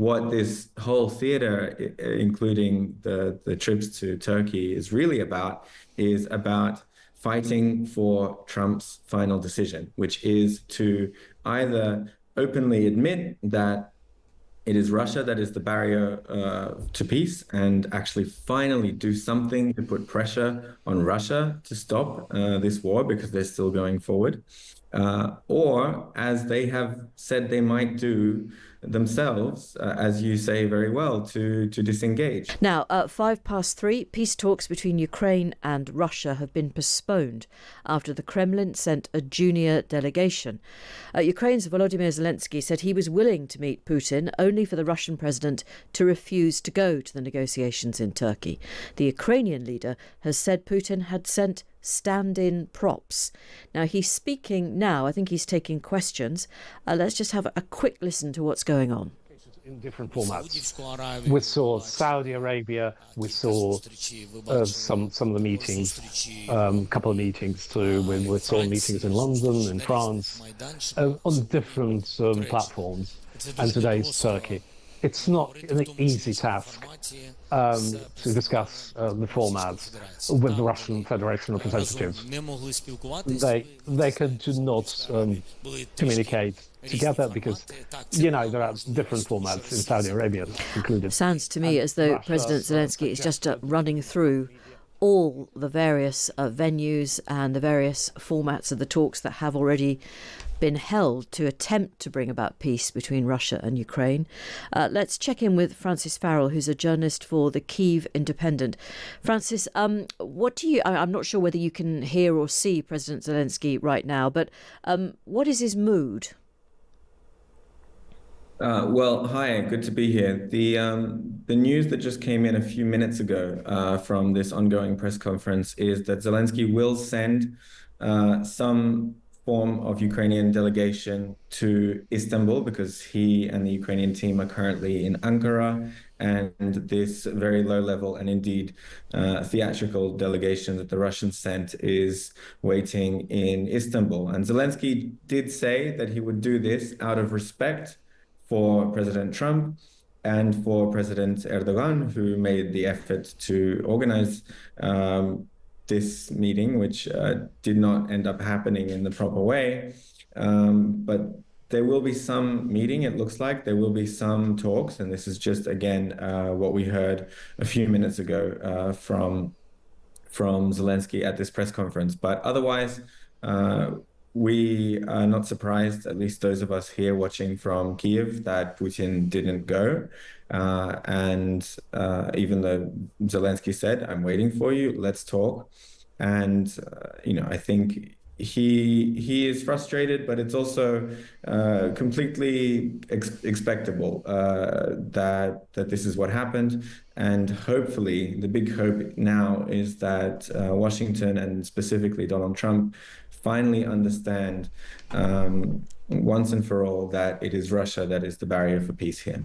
what this whole theater, including the trips to Turkey, is about fighting for Trump's final decision, which is to either openly admit that it is Russia that is the barrier to peace and actually finally do something to put pressure on Russia to stop this war because they're still going forward. Or, as they have said they might do themselves, as you say very well, to disengage. Now, 3:05, peace talks between Ukraine and Russia have been postponed after the Kremlin sent a junior delegation. Ukraine's Volodymyr Zelensky said he was willing to meet Putin, only for the Russian president to refuse to go to the negotiations in Turkey. The Ukrainian leader has said Putin had sent stand-in props. Now, he's speaking now. I think he's taking questions. Let's just have a quick listen to what's going on. In different formats. We saw Saudi Arabia, we saw some of the meetings, a couple of meetings too. We saw meetings in London, in France, on different platforms, and today's Turkey. It's not an easy task to discuss the formats with the Russian Federation representatives. They do not communicate together because, there are different formats in Saudi Arabia included. Sounds to me as though President Zelensky is just running through all the various venues and the various formats of the talks that have already been held to attempt to bring about peace between Russia and Ukraine. Let's check in with Francis Farrell, who's a journalist for the Kyiv Independent. Francis, I'm not sure whether you can hear or see President Zelensky right now, but what is his mood? Well, hi, good to be here. The news that just came in a few minutes ago from this ongoing press conference is that Zelensky will send some form of Ukrainian delegation to Istanbul because he and the Ukrainian team are currently in Ankara, and this very low level and indeed theatrical delegation that the Russians sent is waiting in Istanbul. And Zelensky did say that he would do this out of respect for President Trump and for President Erdogan, who made the effort to organize this meeting, which did not end up happening in the proper way. But there will be some meeting, it looks like. There will be some talks. And this is just, again, what we heard a few minutes ago from Zelensky at this press conference. But otherwise, we are not surprised, at least those of us here watching from Kyiv, that Putin didn't go. And even though Zelensky said, I'm waiting for you, let's talk. And, I think he is frustrated, but it's also completely expectable that this is what happened. And hopefully, the big hope now is that Washington and specifically Donald Trump finally understand once and for all that it is Russia that is the barrier for peace here.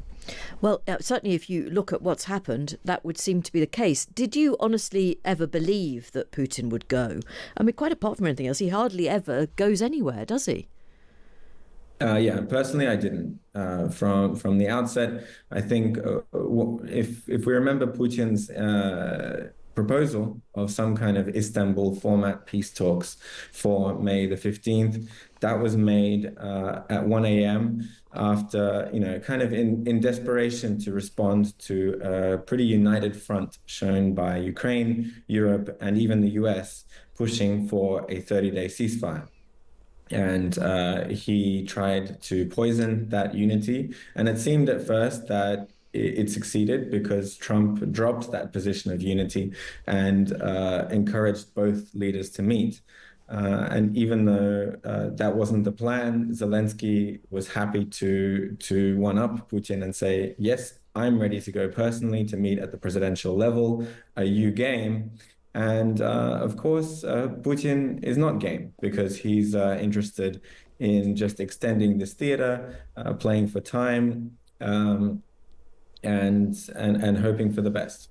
Well, certainly if you look at what's happened, that would seem to be the case. Did you honestly ever believe that Putin would go? I mean, quite apart from anything else, he hardly ever goes anywhere, does he? Yeah, personally, I didn't. From the outset, I think if we remember Putin's proposal of some kind of Istanbul format peace talks for May the 15th, that was made at 1 a.m. after, kind of in desperation to respond to a pretty united front shown by Ukraine, Europe, and even the US pushing for a 30-day ceasefire. And he tried to poison that unity. And it seemed at first that it succeeded because Trump dropped that position of unity and encouraged both leaders to meet. And even though that wasn't the plan, Zelensky was happy to one-up Putin and say, yes, I'm ready to go personally to meet at the presidential level, are you game? And of course, Putin is not game because he's interested in just extending this theater, playing for time. and hoping for the best.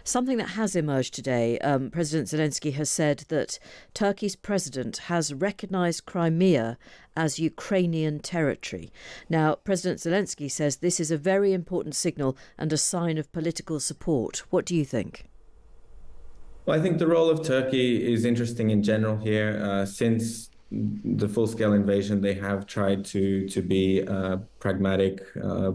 Something that has emerged today, President Zelensky has said that Turkey's president has recognised Crimea as Ukrainian territory. Now, President Zelensky says this is a very important signal and a sign of political support. What do you think? Well, I think the role of Turkey is interesting in general here. Since the full-scale invasion, they have tried to be pragmatic,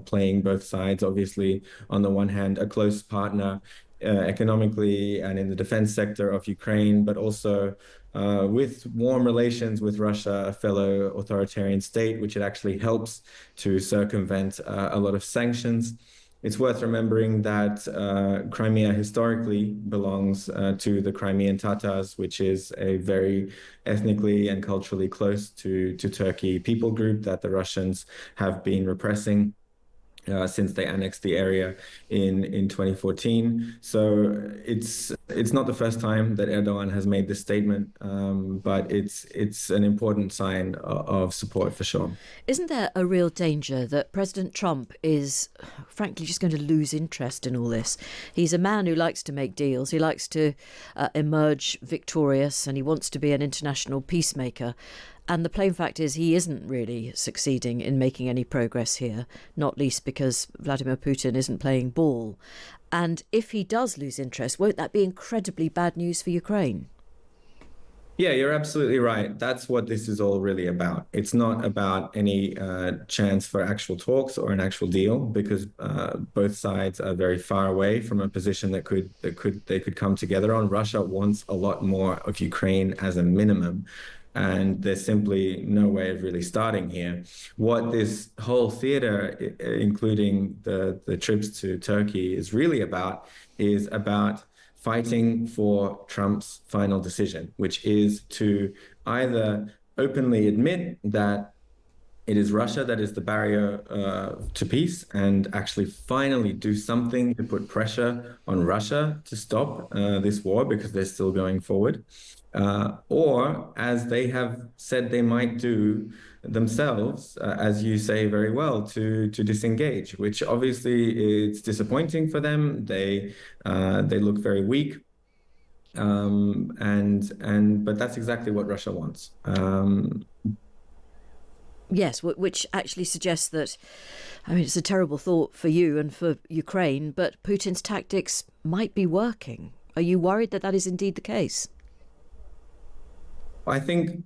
playing both sides. Obviously, on the one hand, a close partner economically and in the defense sector of Ukraine, but also with warm relations with Russia, a fellow authoritarian state, which it actually helps to circumvent a lot of sanctions. It's worth remembering that Crimea historically belongs to the Crimean Tatars, which is a very ethnically and culturally close to Turkey people group that the Russians have been repressing since they annexed the area in 2014. So it's not the first time that Erdogan has made this statement, but it's an important sign of support for sure. Isn't there a real danger that President Trump is, frankly, just going to lose interest in all this? He's a man who likes to make deals. He likes to emerge victorious, and he wants to be an international peacemaker. And the plain fact is he isn't really succeeding in making any progress here, not least because Vladimir Putin isn't playing ball. And if he does lose interest, won't that be incredibly bad news for Ukraine? Yeah, you're absolutely right. That's what this is all really about. It's not about any chance for actual talks or an actual deal, because both sides are very far away from a position that they could come together on. Russia wants a lot more of Ukraine as a minimum. And there's simply no way of really starting here. What this whole theater, including the trips to Turkey, is really about is about fighting for Trump's final decision, which is to either openly admit that it is Russia that is the barrier to peace and actually finally do something to put pressure on Russia to stop this war because they're still going forward. Or, as they have said they might do themselves, as you say very well, to disengage, which obviously it's disappointing for them. They look very weak, but that's exactly what Russia wants. Yes, which actually suggests that, I mean, it's a terrible thought for you and for Ukraine, but Putin's tactics might be working. Are you worried that that is indeed the case? I think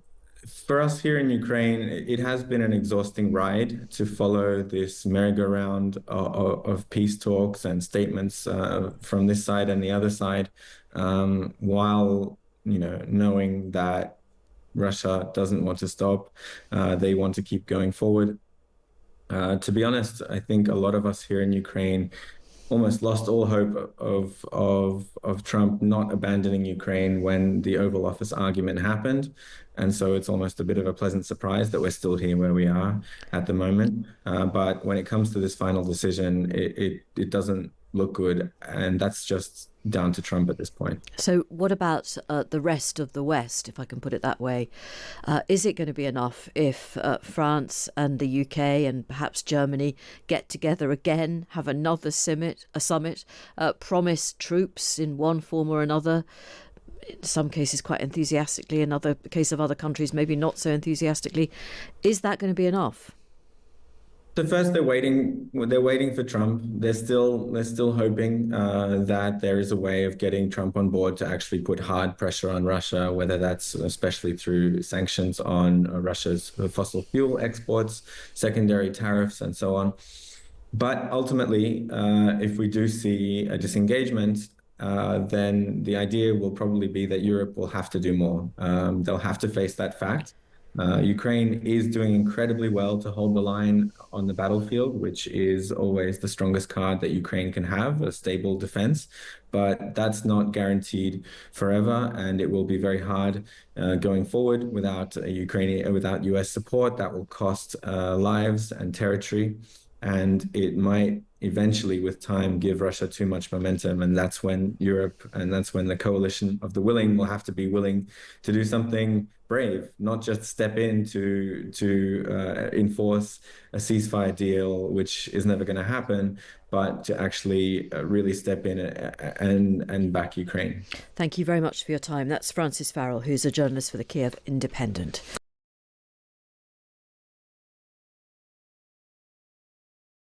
for us here in Ukraine, it has been an exhausting ride to follow this merry-go-round of peace talks and statements from this side and the other side, while knowing that Russia doesn't want to stop. They want to keep going forward. To be honest, I think a lot of us here in Ukraine almost lost all hope of Trump not abandoning Ukraine when the Oval Office argument happened. And so it's almost a bit of a pleasant surprise that we're still here where we are at the moment. But when it comes to this final decision, it doesn't look good. And that's just down to Trump at this point. So what about the rest of the West, if I can put it that way? Is it going to be enough if France and the UK and perhaps Germany get together again, have another summit, promise troops in one form or another, in some cases quite enthusiastically, in other case of other countries maybe not so enthusiastically? Is that going to be enough? So first, they're waiting for Trump. They're still hoping that there is a way of getting Trump on board to actually put hard pressure on Russia, whether that's especially through sanctions on Russia's fossil fuel exports, secondary tariffs, and so on. But ultimately, if we do see a disengagement, then the idea will probably be that Europe will have to do more. They'll have to face that fact. Ukraine is doing incredibly well to hold the line on the battlefield, which is always the strongest card that Ukraine can have, a stable defense. But that's not guaranteed forever, and it will be very hard going forward without US support. That will cost lives and territory, and it might eventually, with time, give Russia too much momentum. And that's when Europe and that's when the coalition of the willing will have to be willing to do something brave, not just step in to enforce a ceasefire deal, which is never going to happen, but to actually really step in and back Ukraine. Thank you very much for your time. That's Francis Farrell, who's a journalist for the Kyiv Independent.